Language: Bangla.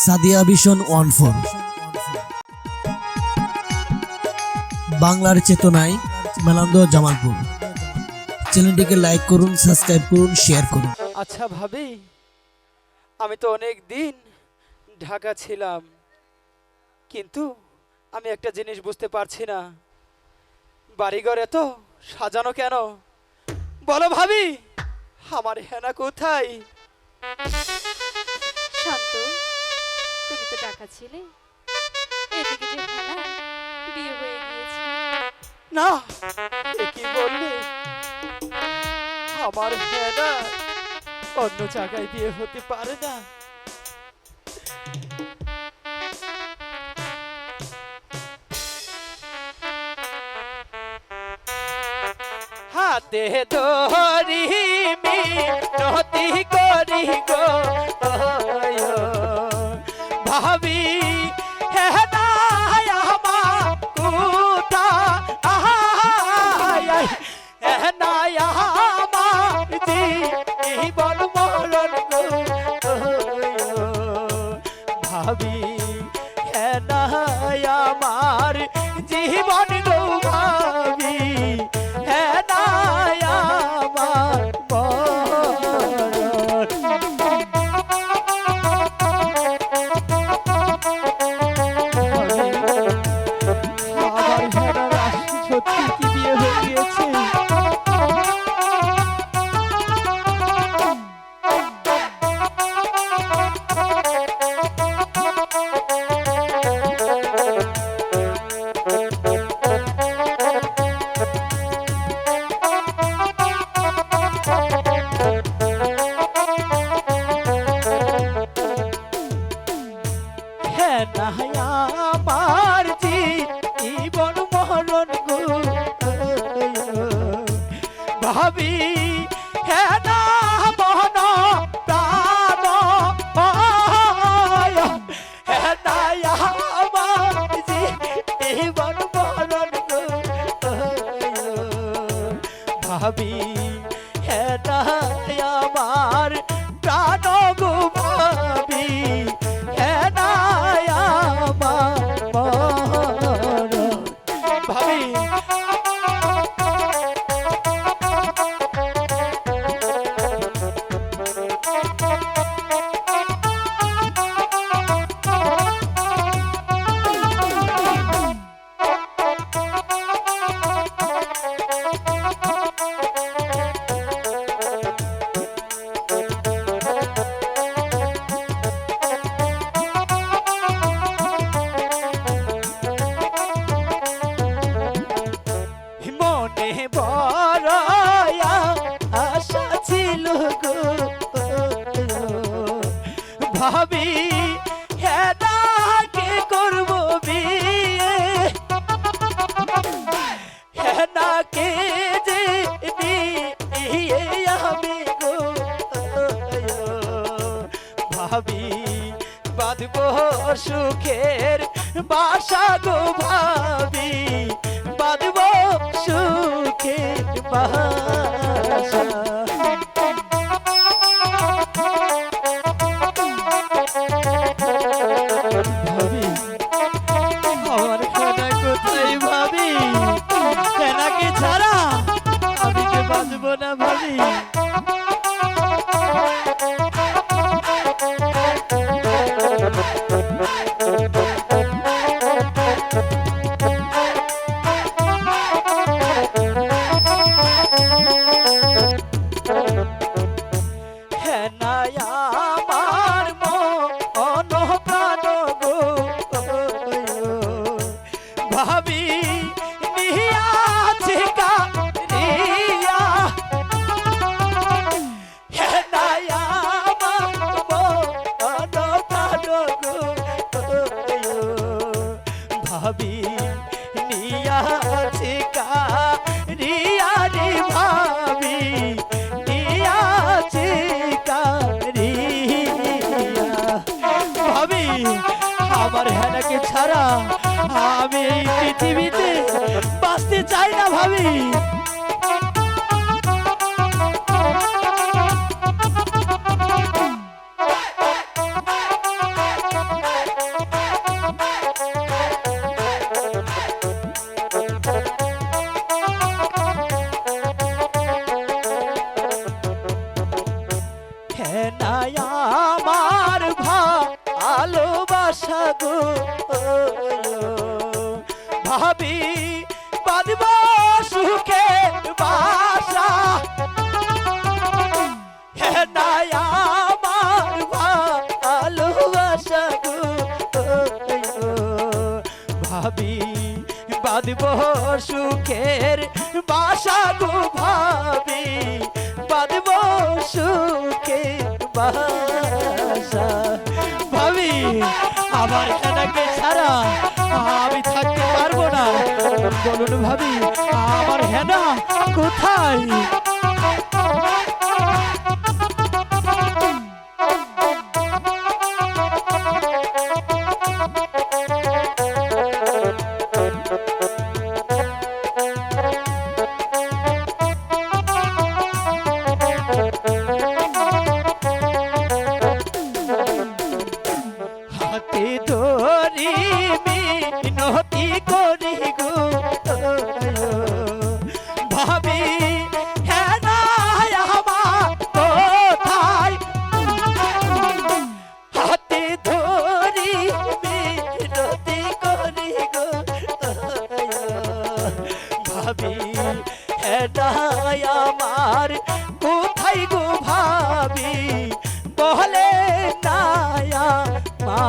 সাদিয়া ভিশন 14 বাংলার চেতনায় মেলান্দ জামালপুর। চ্যানেলটিকে লাইক করুন, সাবস্ক্রাইব করুন, শেয়ার করুন। আচ্ছা ভাবি, আমি তো অনেক দিন ঢাকা ছিলাম, কিন্তু আমি একটা জিনিস বুঝতে পারছি না, বাড়িঘর এত সাজানো কেন? বলো ভাবি, আমার হেনা কোথায়? শান্ত, তুমি তো ঢাকা ছিলে, এদিকে যে হেনা বিয়ে হয়ে গিয়েছে। না, এ কি বললে? আমার হেনা অন্য জায়গায় বিয়ে হতে পারে না। হাতে ধরি মিনতি করি গো ভাবি, হেনা আমার কোথায়? হেনা আমার জীবন মরণ গো ভাবি, হেনা আমার জীবন গো ভাবি, হেনা আমার সত্যি কি বিয়ে হয়ে গিয়েছে? আমার জীবন মরণ গো ভাবি, হেনা মন প্রাণ, হেনা আমার জীবন মরণ গো ভাবি, হেনা আমার প্রাণ গো ভাবি, হেনা আমার ভাবি। মনে বড় আশা ছিল গো ভাবি, হেনাকে করব বিয়ে, হেনাকে যে নিয়ে আমি গো ভাবি, বাঁধব সুখের বাসা গো ভাবি, বাঁধব সুখের বাসা। ভাবি, আমার হেনা কোথায় ভাবি? হেনাকে ছাড়া আমি যে বাঁচব না ভাবি। হেনা আমার মন প্রাণ গো ভাবি, নিয়াছে কারিয়া, হেনা আমার মন প্রাণ গো ভাবি, নিয়াছে কারিয়া রে ভাবি, নিয়াছে কারিয়া ভাবি। আমার হেনাকে ছাড়া আমি এই পৃথিবীতে বাঁচতে চাই না ভাবি। ভালোবাসা গো ভাবি বাঁধব সুখে বাসা হে নাই আমার ভালোবাসা গো ভাবি বাঁধব সুখের বাসা গো ভাবি বাঁধব সুখের বাসা ভাবি আমার হেনাকে ছাড়া আমি থাকতে পারবো না বলুন ভাবি আমার হেনা কোথায় হাতে ধরি মিনতি করি গো ভাবি হ্যাঁ না আমার কোথায় হাতে ধরি মিনতি করি গো ভাবি হ্যাঁ না আমার কোথায় গো ভাবি বলে নায়া মা